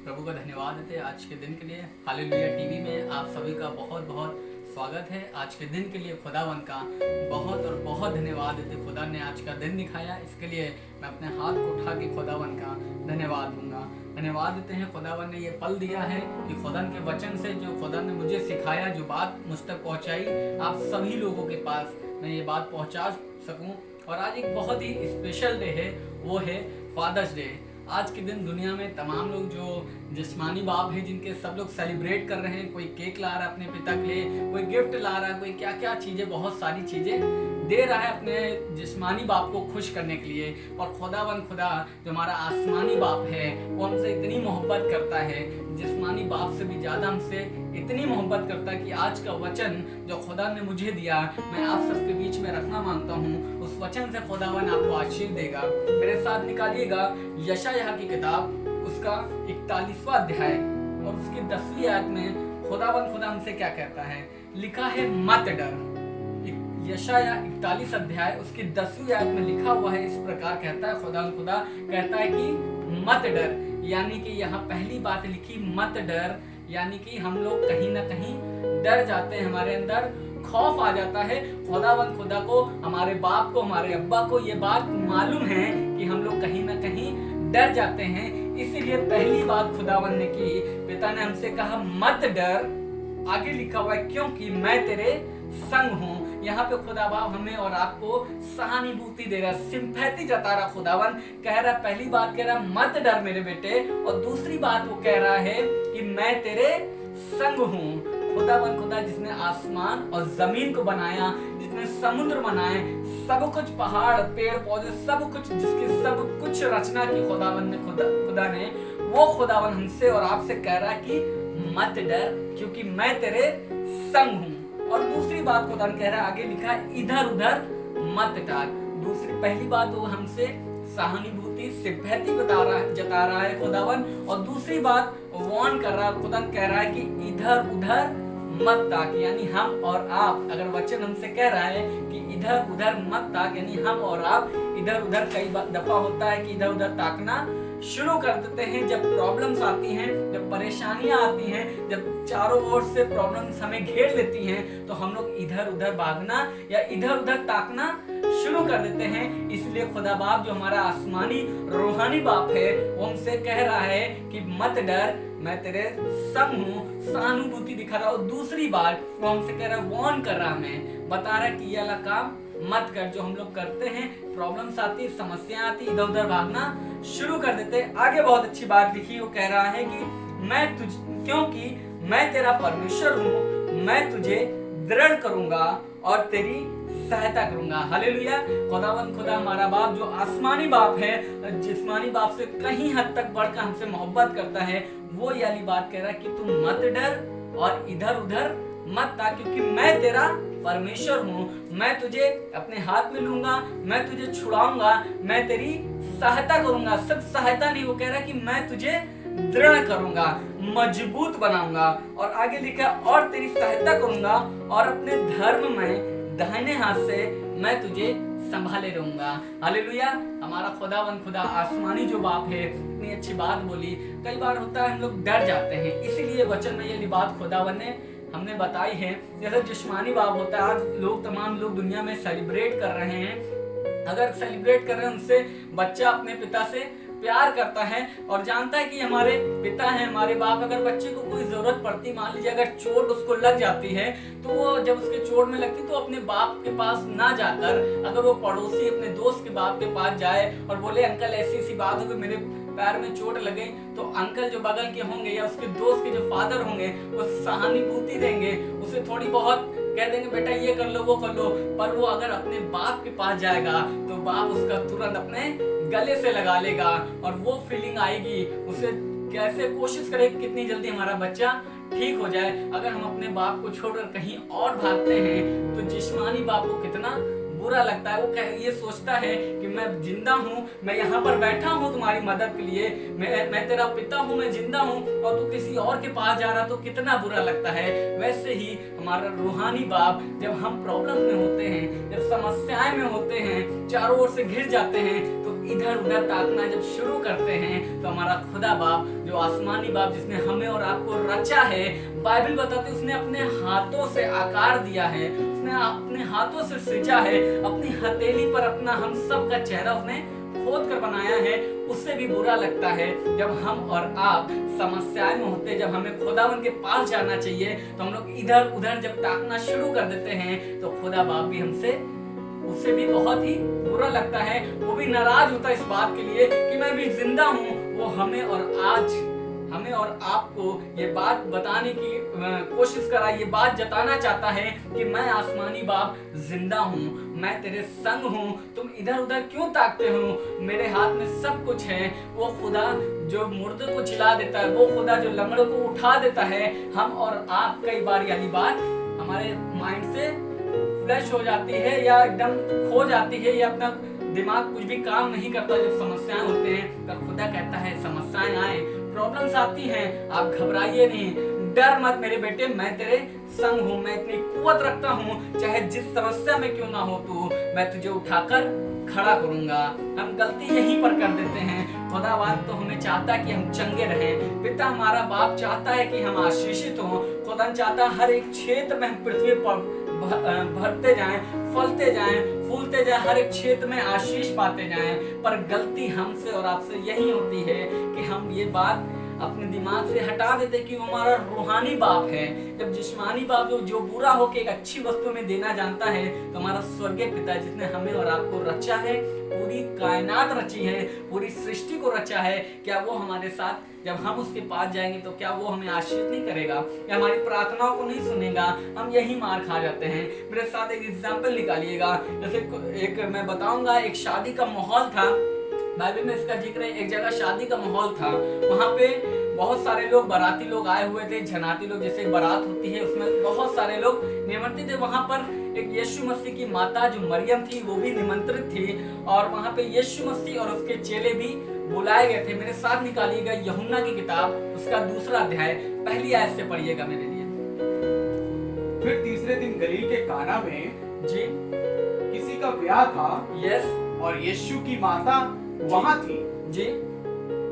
प्रभु का धन्यवाद देते हैं आज के दिन के लिए। हालेलुया टीवी में आप सभी का बहुत बहुत स्वागत है। आज के दिन के लिए खुदावन का बहुत और बहुत धन्यवाद देते। खुदा ने आज का दिन दिखाया, इसके लिए मैं अपने हाथ को उठा के खुदावन का धन्यवाद दूंगा। धन्यवाद देते हैं खुदावन ने ये पल दिया है कि खुदान के वचन से जो खुदा ने मुझे सिखाया, जो बात मुझ तक पहुंचाई, आप सभी लोगों के पास मैं ये बात पहुंचा सकूं। और आज एक बहुत ही स्पेशल डे है, वो है फादर्स डे। आज के दिन दुनिया में तमाम लोग जो जिस्मानी बाप हैं, जिनके सब लोग सेलिब्रेट कर रहे हैं, कोई केक ला रहा है अपने पिता के लिए, कोई गिफ्ट ला रहा है, कोई क्या क्या चीज़ें, बहुत सारी चीज़ें दे रहा है अपने जिस्मानी बाप को खुश करने के लिए। और खुदा जो हमारा आसमानी बाप है, वो हमसे इतनी मोहब्बत करता है, जिस्मानी बाप से भी ज़्यादा हमसे इतनी मोहब्बत करता है कि आज का वचन जो खुदा ने मुझे दिया, मैं आप सबके बीच में रखना मांगता हूँ। उस वचन से खुदावन आपको आशीष देगा। मेरे साथ निकालिएगा यशायाह की किताब, उसका 41वां अध्याय और उसकी 10वीं आयत में खुदा हमसे क्या कहता है। लिखा है मत डर। यशायाह 41 अध्याय उसकी 10वीं आयत में लिखा हुआ है, इस प्रकार कहता है खुदा कहता है कि मत डर। यानी कि यहाँ पहली बात लिखी मत डर, यानी कि हम लोग कहीं ना कहीं डर जाते हैं, हमारे अंदर खौफ आ जाता है। खुदा को, हमारे बाप को, हमारे अब्बा को ये बात मालूम है कि हम लोग कहीं ना कहीं डर जाते हैं। इसीलिए पहली बात खुदावन ने की, पिता ने हमसे कहा मत डर। आगे लिखा हुआ है क्योंकि मैं तेरे संग हूँ। यहाँ पे खुदा बाप हमें और आपको सहानुभूति दे रहा है, सिंपैथी जता रहा। खुदावन कह रहा, पहली बात कह रहा मत डर मेरे बेटे, और दूसरी बात वो कह रहा है कि मैं तेरे संग हूँ। खुदा जिसने आसमान और जमीन को बनाया, जिसने समुद्र बनाए, सब कुछ पहाड़ पेड़ पौधे सब कुछ, जिसकी सब कुछ रचना की खुदा ने वो खुदावन हमसे और आपसे कह रहा है कि मत डर क्योंकि मैं तेरे संग हूँ। और दूसरी बात खुदा कह रहा है, आगे लिखा है इधर उधर मत टाल। पहली बात वो हमसे सहानुभूति सिंपैथी जता रहा है खुदावन, और दूसरी बात वार्न कर रहा है। खुदा कह रहा है कि इधर उधर मत ताक, यानी हम और आप, अगर वचन हमसे कह रहा है कि इधर उधर मत ताक, यानी हम और आप इधर उधर, कई दफा होता है कि इधर उधर ताकना शुरू कर देते हैं। जब प्रॉब्लम्स आती हैं, जब परेशानियां आती हैं, जब चारों ओर से प्रॉब्लम्स हमें घेर लेती हैं, तो हम लोग इधर उधर भागना या इधर उधर ताकना शुरू कर देते हैं। इसलिए खुदा बाप जो हमारा आसमानी रूहानी बाप है, वो हमसे कह रहा है कि मत डर, मैं तेरे संग हूँ, सहानुभूति दिखा रहा हूँ। दूसरी बात वो हमसे कह रहा है, वार्न कर रहा, हमें बता रहा है कि ये वाला काम मत कर जो हम लोग करते हैं। प्रॉब्लम्स आती, समस्या आती, इधर उधर भागना शुरू कर देते। आगे बहुत अच्छी बात लिखी, वो कह रहा है कि क्योंकि मैं तेरा परमेश्वर हूँ, मैं तुझे दृढ़ करूंगा और तेरी सहायता करूंगा। हालेलुया। खुदा हमारा बाप जो आसमानी बाप है, जिस्मानी बाप से कहीं हद तक बढ़कर हमसे मोहब्बत करता है, वो ये वाली बात कह रहा है कि तू मत डर और इधर उधर मत ता, क्योंकि मैं तेरा परमेश्वर हूँ, मैं तुझे अपने हाथ में लूंगा, मैं तुझे छुड़ाऊंगा, मैं तेरी सहायता करूंगा। सिर्फ सहायता नहीं, वो कह रहा है कि मैं तुझे दृढ़ करूंगा, मजबूत बनाऊंगा। और आगे लिखा और तेरी सहायता करूंगा और अपने धर्म में दाहिने हाथ से मैं तुझे संभाले रहूंगा। हालेलुया। हमारा खुदा आसमानी जो बाप है, इतनी अच्छी बात बोली। कई बार होता है हम लोग डर जाते हैं, इसीलिए वचन में ये बात खुदावन ने हमने बताई है। जैसे जिस्मानी बाप होता है, आज तमाम लोग दुनिया में सेलिब्रेट कर रहे हैं। अगर सेलिब्रेट कर रहे हैं, उनसे बच्चा अपने पिता से प्यार करता है और जानता है कि हमारे पिता हैं, हमारे बाप। अगर बच्चे को कोई जरूरत पड़ती, मान लीजिए अगर चोट उसको लग जाती है, तो वो जब उसके चोट में लगती तो अपने बाप के पास ना जाकर, अगर वो पड़ोसी अपने दोस्त के बाप के पास जाए और बोले अंकल ऐसी ऐसी बात हो कि मेरे पैर में चोट लगे, तो अंकल जो बगल के होंगे या उसके दोस्त के जो फादर होंगे, वो सहानुभूति देंगे, उसे थोड़ी बहुत कह देंगे बेटा ये कर लो वो कर लो। पर वो अगर अपने बाप के पास जाएगा तो बाप उसका तुरंत अपने गले से लगा लेगा और वो फीलिंग आएगी। उसे कैसे कोशिश करें कितनी जल्दी हमारा बच्चा ठीक हो जाए। अगर हम अपने बाप को छोड़कर कहीं और भागते हैं तो जिस्मानी बाप को कितना बुरा लगता है। वो ये सोचता है कि मैं जिंदा हूँ, मैं यहाँ पर बैठा हूँ तुम्हारी मदद के लिए, मैं तेरा पिता हूँ, मैं जिंदा हूँ, और तू किसी और के पास जा रहा तो कितना बुरा लगता है। वैसे ही हमारा रूहानी बाप जब हम प्रॉब्लम में होते हैं, जब समस्याएं में होते हैं, चारों ओर से घिर जाते हैं, तो इधर उधर ताकना जब शुरू करते हैं तो हमारा खुदा बाप, जो आसमानी बाप जिसने हमें और आपको रचा है, बाइबल बताती है उसने अपने हाथों से आकार दिया है, उसने अपने हाथों से सृजा है, अपनी हथेली पर अपना हम सब का चेहरा उसने खोद कर बनाया है। उससे भी बुरा लगता है जब हम और आप समस्याएं में होते, जब हमें खुदावन के पास जाना चाहिए तो हम लोग इधर उधर जब ताकना शुरू कर देते हैं तो खुदा बाप भी हमसे, उससे भी बहुत ही बुरा लगता है। वो भी नाराज होता है इस बात के लिए कि मैं भी जिंदा हूँ। वो हमें और आपको ये बात बताने की कोशिश करा, ये बात जताना चाहता है कि मैं आसमानी बाप जिंदा हूँ, मैं तेरे संग हूँ, तुम इधर उधर क्यों ताकते हो, मेरे हाथ में सब कुछ है। वो खुदा जो मुर्दे को जिला देता है, वो खुदा जो लंगड़ों को उठा देता है। हम और आप कई बार यानी बात हमारे माइंड से फ्लैश हो जाती है या एकदम खो जाती है, या अपना दिमाग कुछ भी काम नहीं करता जब समस्याएं होते हैं। पर खुदा कहता है समस्याएं आए, प्रॉब्लम्स आती हैं, आप घबराइए नहीं, डर मत मेरे बेटे, मैं तेरे संग हूँ, मैं इतनी कुव्वत रखता हूँ, चाहे जिस समस्या में क्यों ना हो तू, मैं तुझे उठाकर खड़ा करूंगा। हम गलती यहीं पर कर देते हैं। खुदावाद तो हमें चाहता है कि हम चंगे रहें, पिता हमारा बाप चाहता है कि हम आशीषित हों। खुदा चाहता है हर एक क्षेत्र में हम पृथ्वी पर भरते जाएं, फलते जाएं, फूलते जाएं, हर एक क्षेत्र में आशीष पाते जाएं। पर गलती हमसे और आपसे यही होती है कि हम ये बात अपने दिमाग से हटा देते कि वो हमारा रूहानी बाप है। जब जिस्मानी बाप जो बुरा होकर एक अच्छी वस्तु में देना जानता है, तो हमारा स्वर्गीय पिता जिसने हमें और आपको रचा है, पूरी कायनात रची है, पूरी सृष्टि को रचा है, क्या वो हमारे साथ जब हम उसके पास जाएंगे तो क्या वो हमें आशीष नहीं करेगा या हमारी प्रार्थनाओं को नहीं सुनेगा? हम यही मार खा जाते हैं। मेरे साथ एक एग्जाम्पल निकालिएगा। जैसे एक मैं बताऊंगा, एक शादी का माहौल था, बाइबल में इसका जिक्र है। एक जगह शादी का माहौल था, वहां पे बहुत सारे लोग, बाराती लोग आए हुए थे, झनाती लोग, जैसे बारात होती है उसमें बहुत सारे लोग निमंत्रित थे। वहां पर एक यीशु मसीह की माता जो मरियम थी वो भी निमंत्रित थी, और वहां पे यीशु मसीह और उसके चेले भी बुलाए गए थे। मेरे साथ निकालिएगा यूहन्ना की किताब, उसका 2 अध्याय, पहली आयत से पढ़िएगा मेरे लिए। फिर तीसरे दिन गलील के काना में जी किसी का ब्याह था। यस। और यीशु की माता वहां थी जी।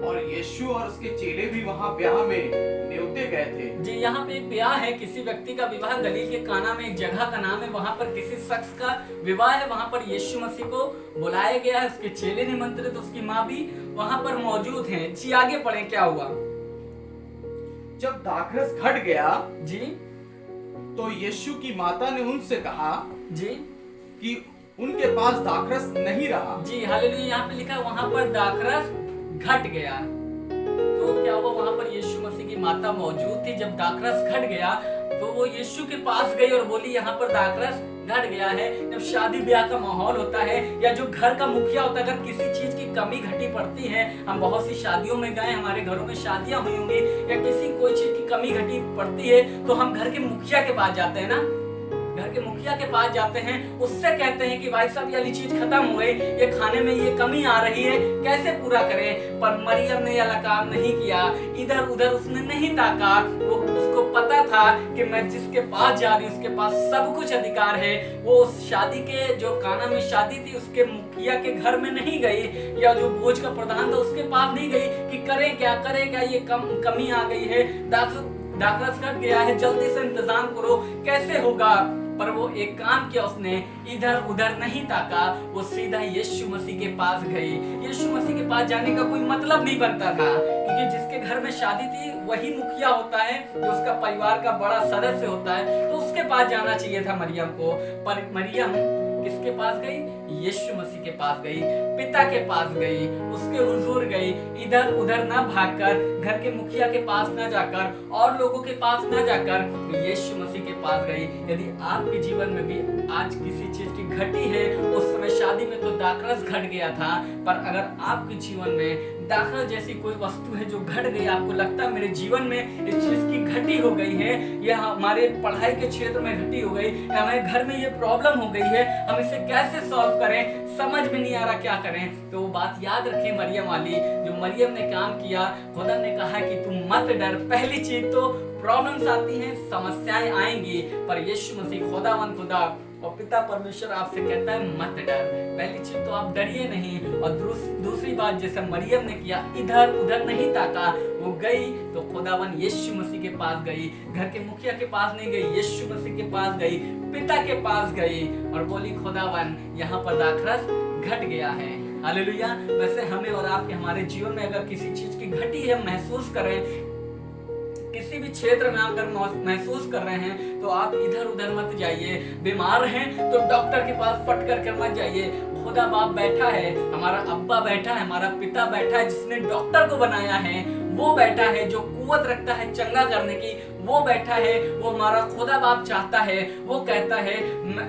और यीशु और उसके चेले भी वहां ब्याह में न्योते गए थे। जी, यहाँ पे एक ब्याह है, किसी व्यक्ति का विवाह गलील के काना में, एक जगह का नाम है, वहां पर किसी शख्स का विवाह है। वहां पर यीशु मसीह को बुलाया गया है, उसके चेले निमंत्रित, उसकी माँ भी वहां पर मौजूद है। जी आगे पढ़े, क्या हुआ? जब दाखरस घट गया जी, तो यीशु की माता ने उनसे कहा जी कि उनके पास दाखरस नहीं रहा। जी हालेलुया। यहाँ पे लिखा वहां पर दाखरस घट गया। तो क्या हुआ? वहां पर यीशु मसीह की माता मौजूद थी। जब दाखरस घट गया तो वो यीशु के पास गई और बोली यहाँ पर दाखरस घट गया है। जब शादी ब्याह का माहौल होता है या जो घर का मुखिया होता है, अगर किसी चीज की कमी घटी पड़ती है, हम बहुत सी शादियों में गए, हमारे घरों में शादियां हुई होंगी, या किसी कोई चीज की कमी घटी पड़ती है तो हम घर के मुखिया के पास जाते हैं ना, घर के मुखिया के पास जाते हैं, उससे कहते हैं कि भाई साहब ये वाली चीज खत्म हो गई, ये खाने में ये कमी आ रही है, कैसे पूरा करें? पर मरियम ने यह काम नहीं किया, इधर उधर उसने नहीं ताका। वो उसको पता था कि मैं जिसके पास जा रही हूँ उसके पास सब कुछ अधिकार है। वो उस शादी के, जो काना में शादी थी, उसके मुखिया के घर में नहीं गई, या जो बोझ का प्रधान था उसके पास नहीं गई कि करे क्या, ये कमी आ गई है, दाखरस घट गया है, जल्दी से इंतजाम करो, कैसे होगा? पर वो एक काम किया, उसने इधर उधर नहीं ताका, वो सीधा यीशु मसीह के पास गई। यीशु मसीह के पास जाने का कोई मतलब नहीं बनता था, क्योंकि जिसके घर में शादी थी वही मुखिया होता है, जो उसका परिवार का बड़ा सदस्य होता है, तो उसके पास जाना चाहिए था मरियम को। पर मरियम किसके पास गई? यीशु मसीह के पास गई, पिता के पास गई, उसके हुजूर गई, इधर उधर ना भागकर, घर के मुखिया के पास ना जाकर, और लोगों के पास ना जाकर, यीशु मसीह के पास गई। यदि आपके जीवन में भी आज किसी चीज की घटी है, उस समय शादी में तो दाखरस घट गया था, पर अगर आपके जीवन में दाखरस जैसी कोई वस्तु है जो घट गई, आपको लगता है मेरे जीवन में इस चीज की घटी हो गई है, या हमारे पढ़ाई के क्षेत्र में घटी हो गई, या हमारे घर में ये प्रॉब्लम हो गई है, हम इसे कैसे सॉल्व करें, समझ में नहीं आ रहा क्या करें, तो वो बात याद रखें मरियम वाली, जो मरियम ने काम किया। खुदा ने कहा कि तुम मत डर। पहली चीज तो प्रॉब्लम्स आती हैं, समस्याएं आएंगी, पर यीशु मसीह खुदावन खुदा और पिता परमेश्वर आपसे कहता है मत डर। पहली चीज तो आप डरिए नहीं, और दूसरी बात जैसे मरियम ने किया, इधर उधर नहीं ताका, वो गई तो खुदावन यीशु मसीह के पास गई, घर के मुखिया के पास नहीं गई, यीशु मसीह के पास गई, पिता के पास गई और बोली खुदावन यहाँ पर दाखरस घट गया है। हालेलुया। वैसे हमें और आपके हमारे जीवन में अगर किसी चीज की घटी है महसूस करें, किसी भी क्षेत्र में अगर महसूस कर रहे हैं तो आप इधर उधर मत जाइए। बीमार हैं तो डॉक्टर के पास फट कर मत जाइए। खुदा बाप बैठा है, हमारा अब्बा बैठा है, हमारा पिता बैठा है जिसने डॉक्टर को बनाया है, वो बैठा है जो कुवत रखता है चंगा करने की, वो बैठा है, वो हमारा खुदा बाप चाहता है, वो कहता है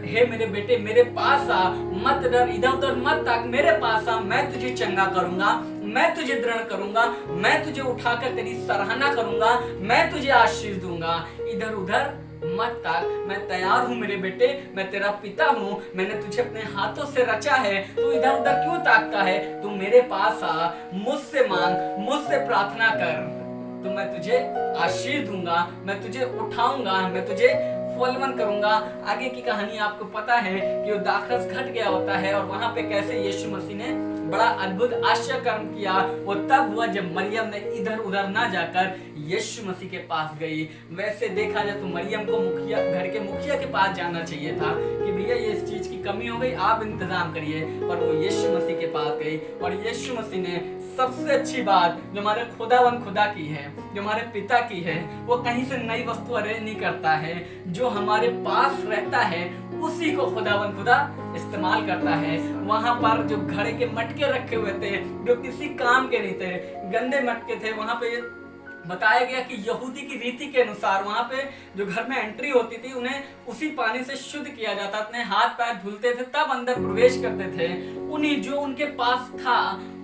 हे मेरे बेटे मेरे पास आ, मत डर, इधर उधर मत ताक, मेरे पास आ, मैं तुझे चंगा करूंगा, मैं तुझे दृढ़ करूंगा, मैं तुझे उठाकर तेरी सराहना करूंगा, मैं तुझे आशीष दूंगा। इधर उधर मत ताक, मैं तैयार हूँ मेरे बेटे, मैं तेरा पिता हूँ, मैंने तुझे अपने हाथों से रचा है, तू इधर उधर क्यों ताकता है? तू मेरे पास आ, मुझसे मांग, मुझसे प्रार्थना कर, तो मैं तुझे आशीष दूंगा, मैं तुझे उठाऊंगा, मैं तुझे फलवन करूंगा। आगे की कहानी आपको पता है कि वो दाखरस घट गया होता है और वहां पे कैसे यीशु मसीह ने बड़ा अद्भुत आश्चर्य कर्म किया। वो तब हुआ जब मरियम ने इधर उधर ना जाकर यीशु मसीह के पास गई। वैसे देखा जाए तो मरियम को घर के मुखिया के पास जाना चाहिए था कि भैया ये इस चीज की कमी हो गई, आप इंतजाम करिए, पर वो यीशु मसीह के पास गई और यीशु मसीह ने सबसे अच्छी बात जो हमारे खुदा की है, जो हमारे पिता की है, वो कहीं से नई वस्तु अरेंज नहीं करता है, जो हमारे पास रहता है उसी को खुदा इस्तेमाल करता है। वहां पर जो घड़े के मटके रखे हुए थे जो किसी काम के नहीं थे, गंदे मटके थे, वहां पे बताया गया कि यहूदी की रीति के अनुसार वहां पे जो घर में एंट्री होती थी उन्हें उसी पानी से शुद्ध किया जाता, अपने हाथ पैर धुलते थे तब अंदर प्रवेश करते थे। उन्हीं जो उनके पास था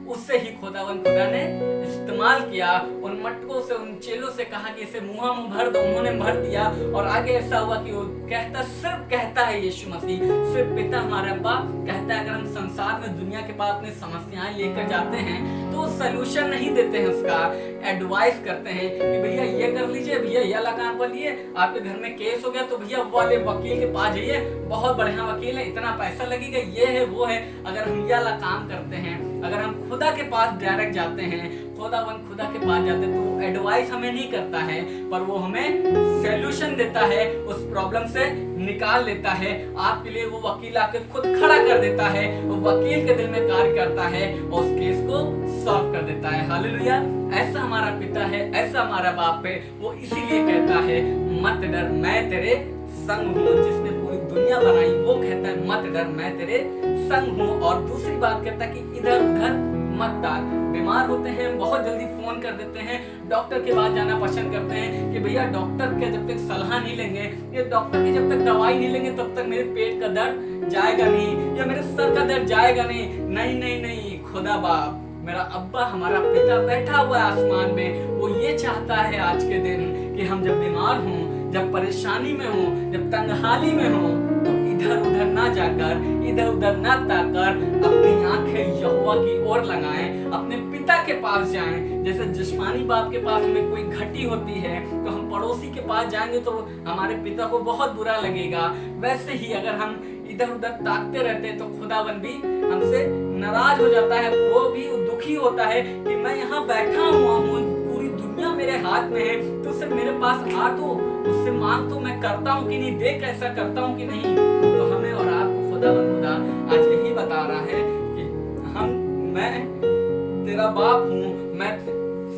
उससे ही खुदा ने इस्तेमाल किया। उन मटकों से उन चेलों से कहा कि इसे मुंह भर दो, उन्होंने भर दिया और आगे ऐसा हुआ कि वो सिर्फ कहता है यीशु मसीह, सिर्फ पिता हमारा अब्बा कहता है। अगर हम संसार में दुनिया के पास अपनी समस्याएं लेकर जाते हैं तो सलूशन नहीं देते हैं, उसका एडवाइस करते हैं कि भैया ये कर लीजिए, भैया ये वाला काम कर लिए, आपके घर में केस हो गया तो भैया वाले वकील के पास जाइए, बहुत बढ़िया वकील है, इतना पैसा लगेगा, ये है वो है। अगर हम ये वाला काम करते हैं, अगर हम खुदा के पास डायरेक्ट जाते हैं, खुदा के पास जाते हैं, तो वो एडवाइस हमें नहीं करता है, पर वो हमें सॉल्यूशन देता है, उस प्रॉब्लम से निकाल लेता है। आपके लिए वो वकील आके खुद खड़ा कर देता है, वो वकील के दिल में कार्य करता है और उस केस को सॉल्व कर देता है। हालेलुया। ऐसा हमारा पिता है, ऐसा हमारा बाप है। वो इसीलिए कहता है मत डर, मैं तेरे संग हूँ। जिसने पूरी दुनिया बनाई वो कहता है मत डर, मैं तेरे संग हूँ। और दूसरी बात कहता है कि इधर उधर मत ताक। बीमार होते हैं बहुत जल्दी फोन कर देते हैं, डॉक्टर के पास जाना पसंद करते हैं कि भैया डॉक्टर के जब तक सलाह नहीं लेंगे, ये डॉक्टर की जब तक दवाई नहीं लेंगे तब तक मेरे पेट का दर्द जाएगा नहीं या मेरे सर का दर्द जाएगा नहीं। नहीं नहीं नहीं, खुदा बाप मेरा अब्बा हमारा पिता बैठा हुआ है आसमान में, वो ये चाहता है आज के दिन कि हम जब बीमार हों, जब परेशानी में हों, जब तंगहाली में हों, तो इधर उधर ना जाकर, इधर उधर ना ताकर अपनी आंखें यहोवा की ओर लगाएं, अपने पिता के पास जाएं। जैसे जिस्मानी बाप के पास में कोई घटी होती है तो हम पड़ोसी के पास जाएंगे तो हमारे पिता को बहुत बुरा लगेगा। वैसे ही अगर हम इधर उधर ताकते रहते हैं तो खुदावन भी हमसे नाराज हो जाता है, वो भी दुखी होता है कि मैं यहाँ बैठा हुआ हूँ, पूरी दुनिया मेरे हाथ में है, तो सिर्फ मेरे पास आ तो उससे मांग तो मैं करता हूँ कि नहीं, देख ऐसा करता हूँ कि नहीं। तो हमें और आपको खुदा आज यही बता रहा है कि मैं तेरा बाप हूँ, मैं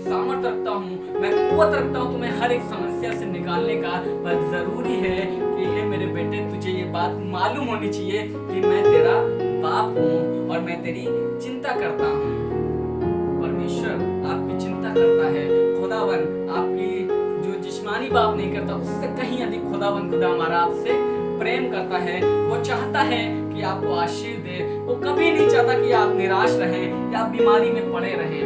सामर्थ रखता हूँ, मैं कुवत रखता हूँ तुम्हें हर एक समस्या से निकालने का। पर जरूरी है कि हे मेरे बेटे तुझे ये बात मालूम होनी चाहिए कि मैं तेरा बाप हूँ और मैं तेरी चिंता करता हूँ। परमेश्वर आपकी चिंता करता है। खुदावन आपकी जो जिस्मानी बाप नहीं करता उससे कहीं अधिक खुदा हमारा आपसे प्रेम करता है। वो चाहता है कि आपको आशीष दे। वो कभी नहीं चाहता कि आप निराश रहें या आप बीमारी में पड़े रहें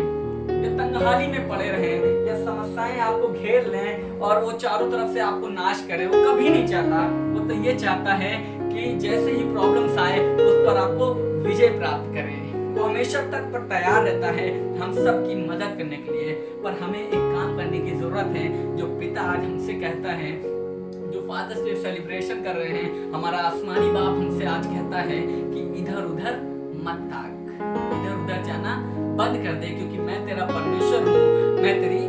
या तंगहाली में पड़े रहें या समस्याएं आपको घेर लें और वो चारों तरफ से आपको नाश करे। वो कभी नहीं चाहता। वो तो ये चाहता है कि जैसे ही प्रॉब्लम्स आए उस पर आपको विजय प्राप्त करे। वो हमेशा तक पर तैयार रहता है हम सबकी मदद करने के लिए। पर हमें एक काम करने की जरूरत है जो पिता आज हमसे कहता है, जो फादर्स डे सेलिब्रेशन कर रहे हैं, हमारा आसमानी बाप हमसे आज कहता है कि इधर उधर मत ताक, इधर उधर जाना बंद कर दे, क्योंकि मैं तेरा परमेश्वर हूँ, मैं तेरी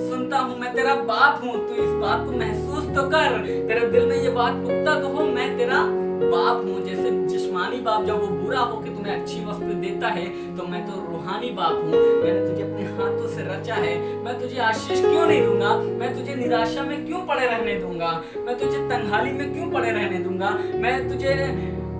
सुनता हूँ, मैं तेरा बाप हूँ। तू इस बात को महसूस तो कर, तेरे दिल में ये बात पुख्ता तो हो, मैं तेरा बाप हूँ। जैसे जिस्मानी बाप जब वो बुरा हो के तुम्हें अच्छी वस्तु देता है, तो मैं तो रूहानी बाप हूँ, मैंने तुझे अपने हाथों से रचा है, मैं तुझे आशीष क्यों नहीं दूंगा, मैं तुझे निराशा में क्यों पड़े रहने दूंगा, मैं तुझे तन्हाली में क्यों पड़े रहने दूंगा, मैं तुझे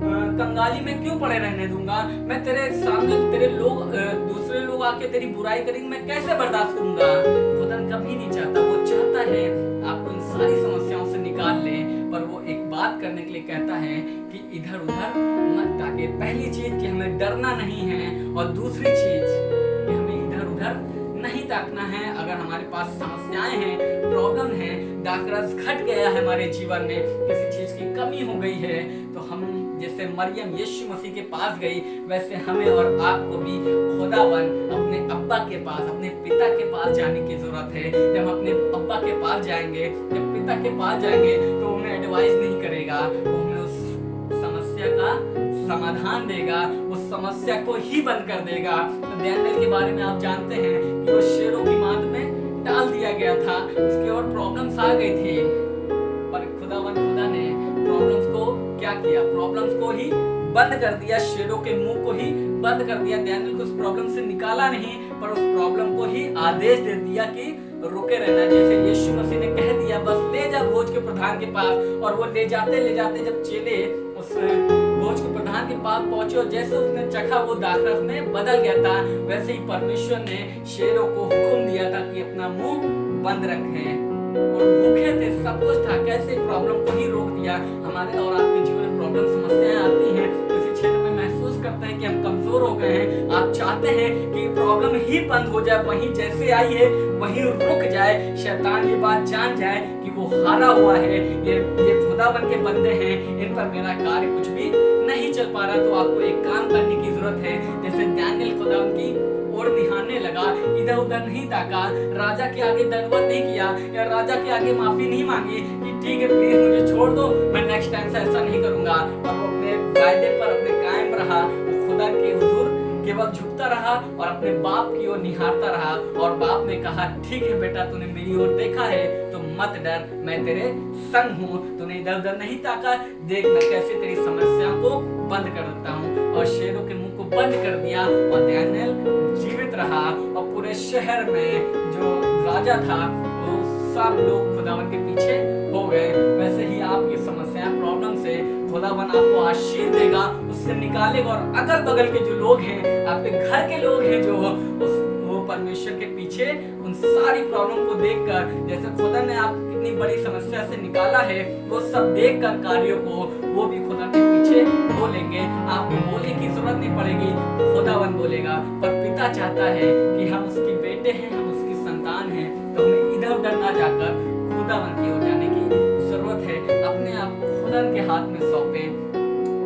कंगाली में क्यों पड़े रहने दूंगा, मैं तेरे सामने तेरे लोग दूसरे लोग आके तेरी बुराई करेंगे, मैं कैसे बर्दाश्त करूंगा। खुदा कभी नहीं चाहता, वो चाहता है आपको इन सारी समस्याओं से निकाल ले, पर वो एक बात करने के लिए कहता है कि इधर उधर मत ताके। पहली चीज कि हमें डरना नहीं है, और दूसरी चीज कि हमें इधर उधर नहीं ताकना है। अगर हमारे पास समस्याएं हैं, प्रॉब्लम है, दाखरस घट गया है हमारे जीवन में, किसी चीज की कमी हो गई है, तो हम जैसे मरियम यीशु मसीह के पास गई, वैसे हमें और आपको भी खुदावन अपने अब्बा के पास, अपने पिता के पास जाने की जरूरत है। जब हम अपने अब्बा के पास जाएंगे, जब पिता के पास जाएंगे, तो वो हमें एडवाइस नहीं करेगा, वो हमें उस समस्या का समाधान देगा, उस समस्या को ही बंद कर देगा। तो डैनियल के बारे में आप जानते हैं कि वो शेरों की मांद में डाल दिया गया था, उसके और प्रॉब्लम्स आ गई थी, पर खुदा ने प्रॉब्लम्स को क्या किया, प्रॉब्लम्स को ही बंद कर दिया, शेरों के मुंह को ही बंद कर दिया। डैनियल को उस प्रॉब्लम से निकाला नहीं, पर उस प्रॉब्लम को ही आदेश दे दिया कि रुके रहना। जैसे यीशु मसीह ने कह दिया बस ले जा भोज के प्रधान के पास, और वो ले जाते जब चेले उस भोज के प्रधान के पास पहुंचे, और जैसे उसने चखा वो दाखरस में बदल गया था, वैसे ही परमेश्वर ने शेरों को हुक्म दिया था कि अपना मुंह बंद रखें, और भूखे थे, सब कुछ था, कैसे प्रॉब्लम को ही रोक दिया। हमारे और आपके जीवन में प्रॉब्लम समस्याएं आती हैं, किसी क्षेत्र में महसूस करते हैं कि हम कमजोर हो गए हैं, आप चाहते हैं कि प्रॉब्लम ही बंद हो जाए, वहीं जैसे आई है वहीं रुक जाए, शैतान ये बात जान जाए कि वो हारा हुआ है, ये खुदावन के बंदे हैं, इन पर मेरा कार्य कुछ भी नहीं चल पा रहा। तो आपको एक काम करने की जरूरत है, जैसे डैनियल खुदावन की और निहारने लगा, इधर उधर नहीं ताका, राजा के आगे दंडवत नहीं किया, या राजा के आगे माफी नहीं मांगी कि ठीक है प्लीज मुझे छोड़ दो, मैं नेक्स्ट टाइम से ऐसा नहीं करूंगा। और वो अपने वायदे पर अपने कायम रहा, वो खुदा के हुजूर केवल झुकता रहा और अपने बाप की ओर निहारता रहा, और बाप ने कहा ठीक है बेटा, तूने मेरी ओर देखा है तो मत डर, मैं तेरे संग हूँ, तूने इधर उधर नहीं ताका, देख मैं कैसे तेरी समस्याओं को बंद कर देता हूँ। और शेरों के मुंह को बंद कर दिया, और डैनियल जीवित रहा, और पूरे शहर में जो राजा था वो सब लोग खुदावन के पीछे हो गए। वैसे ही आपकी समस्या प्रॉब्लम से खुदावन आपको आशीष देगा, उससे निकालेगा, और अगल बगल के जो लोग हैं, आपके घर के लोग हैं जो वो परमेश्वर के पीछे उन सारी प्रॉब्लम को देखकर, जैसे खुदा ने आप कितनी बड़ी समस्या से निकाला है, वो सब देखकर कार्यों को वो भी खुदा के पीछे बोलेंगे। आपको बोलने की जरूरत नहीं पड़ेगी, खुदावन बोलेगा। पर पिता चाहता है कि हम उसके बेटे हैं, हम उसकी संतान हैं, तो हमें इधर उधर ना जाकर खुदावन की ओर जाने की जरूरत है। अपने आप को खुदावन के हाथ में सौंपें,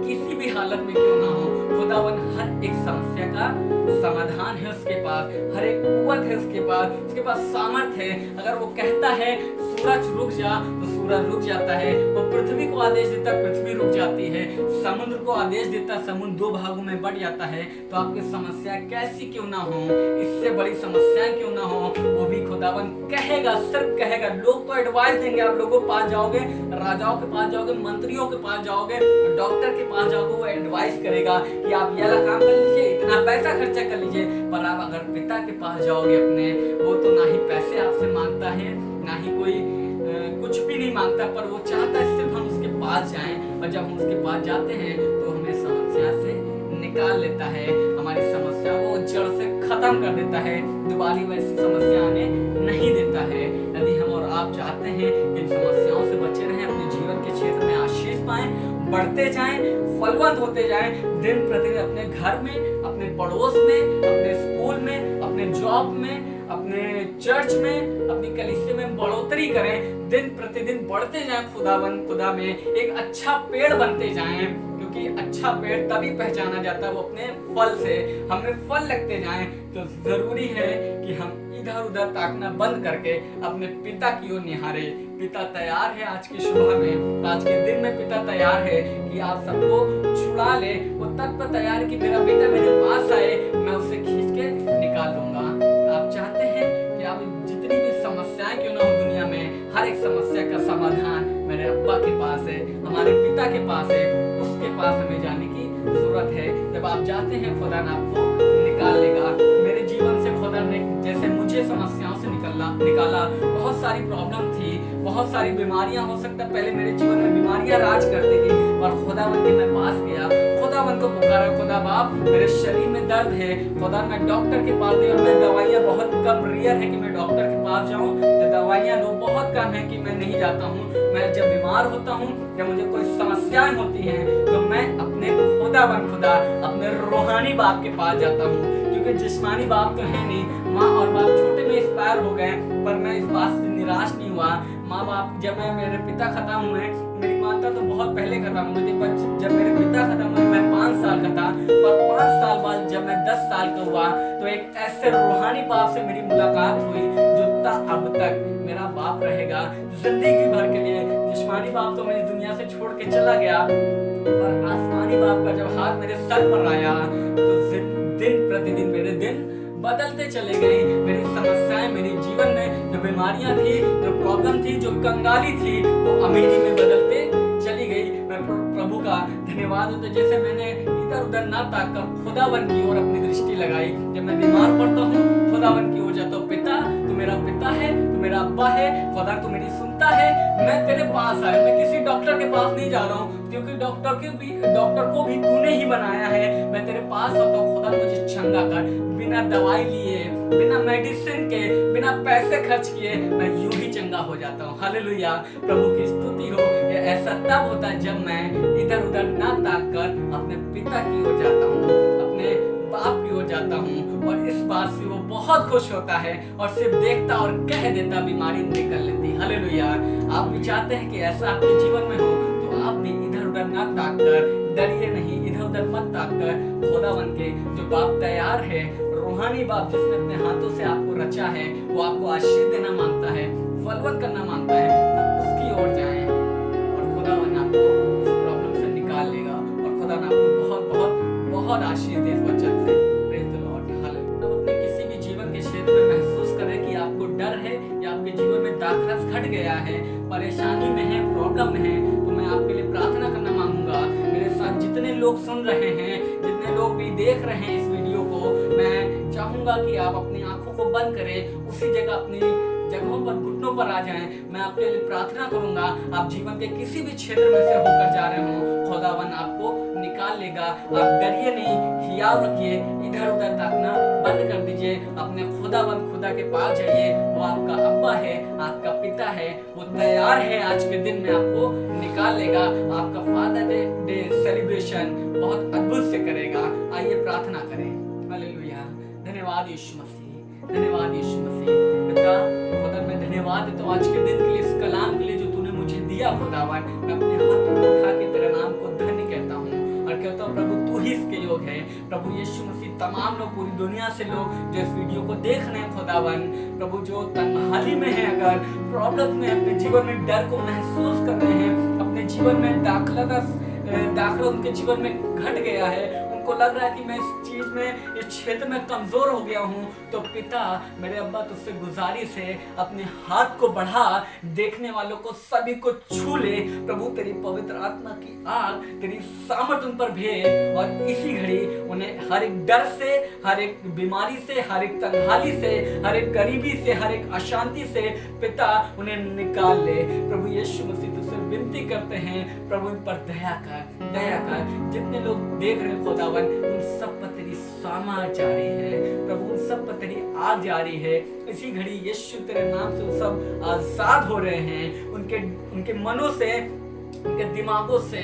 किसी भी हालत में क्यों ना हो, खुदावन हर एक समस्या का समाधान है उसके पास, हर एक कुवत है उसके पास सामर्थ है। अगर वो कहता है सूरज रुक जा तो सूरज रुक जाता है, वो पृथ्वी को आदेश देता पृथ्वी रुक जाती है, समुद्र को आदेश देता समुद्र दो भागों में बढ़ जाता है। तो आपकी समस्या कैसी क्यों ना हो, इससे बड़ी समस्याएं क्यों ना हो, वो भी खुदावन कहेगा, सिर्फ कहेगा। लोग तो एडवाइस देंगे, आप लोगों के पास जाओगे, राजाओं के पास जाओगे, मंत्रियों के पास जाओगे, डॉक्टर के पास जाओगे, वो एडवाइस करेगा कि आप ये काम कर लीजिए, इतना पैसा खर्चा कर लीजिए। पर आप अगर पिता के पास जाओगे अपने, वो तो ना ही पैसे आपसे मांगता है, ना ही कोई कुछ भी नहीं मांगता, पर वो चाहता है सिर्फ हम उसके पास जाएं। और जब हम उसके पास जाते हैं तो हमें समस्या से निकाल लेता है, हमारी समस्या को जड़ से खत्म कर देता है, दोबारा वैसी समस्या आने नहीं देता है। यदि हम और आप चाहते हैं कि इन समस्याओं से बचे रहें, अपने जीवन के क्षेत्र में आशीष पाएं, बढ़ते जाएं, फलवंत होते जाएं, दिन प्रतिदिन अपने घर में, अपने पड़ोस में, अपने स्कूल में, अपने जॉब में, अपने अपने चर्च में, अपनी कलीसिया में बढ़ोतरी करें, दिन प्रतिदिन बढ़ते जाएं खुदा में, एक अच्छा पेड़ बनते जाएं, क्योंकि अच्छा पेड़ तभी पहचाना जाता है वो अपने फल से। हमें फल लगते जाएं तो जरूरी है कि हम इधर उधर ताकना बंद करके अपने पिता की ओर निहारे। पिता तैयार है आज की सुबह में, आज के दिन में पिता तैयार है कि आप सबको छुड़ा ले। वो तब पर तैयार है कि मेरा बेटा मेरे पास आए, मैं उसे खींच के निकाल दूंगा। आप चाहते हैं कि आप जितनी भी समस्याएं क्यों ना हो दुनिया में, हर एक समस्या का समाधान मेरे अब्बा के पास है, हमारे पिता के पास है, उसके पास हमें जाने की जरूरत है। जब आप जाते हैं खुदा ने आपको निकाल लेगा। मेरे जीवन से खुदा ने जैसे मुझे समस्याओं से निकाला, बहुत सारी प्रॉब्लम थी, बहुत सारी बीमारियां, हो सकता है पहले मेरे जीवन में बीमारियां राज करती थी, और खुदावन के मैं पास गया, खुदावन को पुकारा, खुदा बाप मेरे शरीर में दर्द है, खुदा मैं डॉक्टर के पास गई, और मैं दवाइयाँ बहुत कम, रियर है कि मैं डॉक्टर के पास जाऊँ या दवाइयाँ लूँ, बहुत कम है कि मैं नहीं जाता हूँ। मैं जब बीमार होता हूँ या मुझे कोई समस्याएं होती हैं तो मैं अपने खुदा अपने रूहानी बाप के पास जाता हूँ, क्योंकि जिस्मानी बाप तो है नहीं। माँ और बाप छोटे में एक्सपायर हो गए, पर मैं इस बात से निराश नहीं हुआ। माँ बाप जब मेरे पिता खत्म हुए, मेरी माता तो बहुत पहले खत्म हुई थी, पर जब मेरे पिता खत्म हुए मैं 5 साल का था, पर 5 साल बाद जब मैं 10 साल का हुआ तो एक ऐसे रूहानी बाप से मेरी मुलाकात हुई जो अब तक मेरा बाप रहेगा जिंदगी भर के लिए। जिस्मानी बाप तो मेरी दुनिया से छोड़ के चला गया, पर आसमानी बाप का जब हाथ मेरे सर पर आया तो दिन प्रतिदिन मेरे दिन बदलते चले गए। मेरी समस्याएं, मेरे जीवन में जो बीमारियां थी, जो प्रॉब्लम थी, जो कंगाली थी, वो अमीरी में बदलते चली गई। मैं प्रभु का धन्यवाद होता, जैसे मैंने इधर उधर ना ताककर खुदावन की ओर अपनी दृष्टि लगाई। जब मैं बीमार पड़ता हूँ खुदावन की ओर जाता हूँ, पिता तू मेरा पिता है, तू मेरा अब्बा है, खुदा तू मेरी सुनता है, मैं तेरे पास आया। मैं किसी डॉक्टर के पास नहीं जा रहा हूँ, क्योंकि डॉक्टर को भी तूने ही बनाया है। मैं तेरे पास आता हूँ, खुदा मुझे चंगा कर, बिना दवाई लिए, बिना मेडिसिन के, बिना पैसे खर्च किए मैं यूं ही चंगा हो जाता हूँ। हालेलुया, प्रभु की स्तुति हो। ये ऐसा तब होता है जब मैं इधर उधर ना ताक कर अपने पिता की ओर जाता हूँ, अपने बाप की ओर जाता हूँ, और इस बात से वो बहुत खुश होता है और सिर्फ देखता और कह देता, बीमारी निकल लेती। हालेलुया, आप भी चाहते हैं कि ऐसा आपके जीवन में हो, तो आप भी इधर उधर ना ताक कर, डरिए नहीं, इधर उधर मत ताक कर, खुदावन के जो बाप तैयार है, रूहानी बाप जिसने अपने हाथों से आपको रचा है, वो आपको आशीष देना मांगता है, फलवत करना मांगता है, तो उसकी ओर जाएं और खुदावन आपको इस प्रॉब्लम से निकाल लेगा, और खुदा आपको बहुत बहुत बहुत आशीष दे इस वचन से। Praise the Lord, hallelujah. अब अपने किसी भी जीवन के क्षेत्र में महसूस करें कि आपको डर है या आपके जीवन में दाखरस घट गया है, परेशानी में है, प्रॉब्लम में है, तो मैं आपके लिए प्रार्थना करना मांगूंगा। मेरे साथ जितने लोग सुन रहे हैं, जितने लोग भी देख रहे हैं इस वीडियो को, मैं चाहूंगा कि आप अपनी आंखों को बंद करें, उसी जगह अपनी जगहों पर घुटनों पर आ जाएं। मैं आपके लिए प्रार्थना करूंगा। आप जीवन के किसी भी क्षेत्र में से होकर जा रहे हो, खुदावन आपको निकाल लेगा। आप डरिए नहीं, हियाव रखिए, इधर उधर ताकना बंद कर दीजिए, अपने खुदा के पास जाइए। वो आपका अब्बा है, आपका पिता है, वो तैयार है आज के दिन में आपको निकाल लेगा। आपका फादर डे सेलिब्रेशन बहुत अद्भुत से करेगा। आइए प्रार्थना करें। हालेलुया, धन्यवाद यीशु मसीह, धन्यवाद यीशु मसीह। पिता खुदा मैं धन्यवाद देता हूँ आज के दिन के लिए, इस कलाम के लिए जो तूने मुझे दिया खुदावन। मैं अपने हाथों को उठा के तेरे नाम को धन्य कहता हूँ और कहता हूँ प्रभु तू ही इसके योग है। प्रभु यीशु मसीह, तमाम लोग, पूरी दुनिया से लोग जो इस वीडियो को देख रहे हैं खुदावन, प्रभु जो तन्हाई में है, अगर प्रॉब्लम में, अपने जीवन में डर को महसूस कर रहे हैं, अपने जीवन में दाखिला उनके जीवन में घट गया है, उनको लग रहा है कि मैं इस चीज में, इस क्षेत्र में कमजोर हो गया हूँ, तो पिता मेरे अब्बा तुझसे गुजारिश है, अपने हाथ को बढ़ा, देखने वालों को सभी को छू ले। प्रभु तेरी पवित्र आत्मा की आग, तेरी सामर्थ उन पर भेज, और इसी घड़ी उन्हें हर एक डर से, हर एक बीमारी से, हर एक तन्हाई से, हर एक गरीबी से, हर एक अशांति से पिता उन्हें निकाल ले। प्रभु यीशु मसीह तुझसे विनती करते हैं, प्रभु इन पर दया कर, दया कर। जितने लोग देख रहे हैं खुदावन, उन सब पर तेरी सामर्थ जारी है, प्रभु उन सब पर तेरी आग जारी है। इसी घड़ी यीशु तेरे नाम से वो सब आजाद हो रहे हैं, उनके मनों से, उनके दिमागों से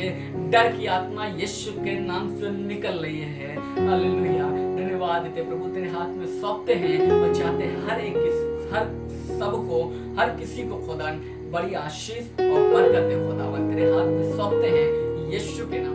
डर की आत्मा यीशु के नाम से निकल रही है। हालेलुया, धन्यवाद धन्यवाद देते प्रभु, तेरे हाथ में सौंपते हैं और चाहते हैं हर सबको, हर किसी को खुदा बड़ी आशीष और बरकत दे खुदावन, तेरे हाथ में सौंपते हैं यीशु के नाम।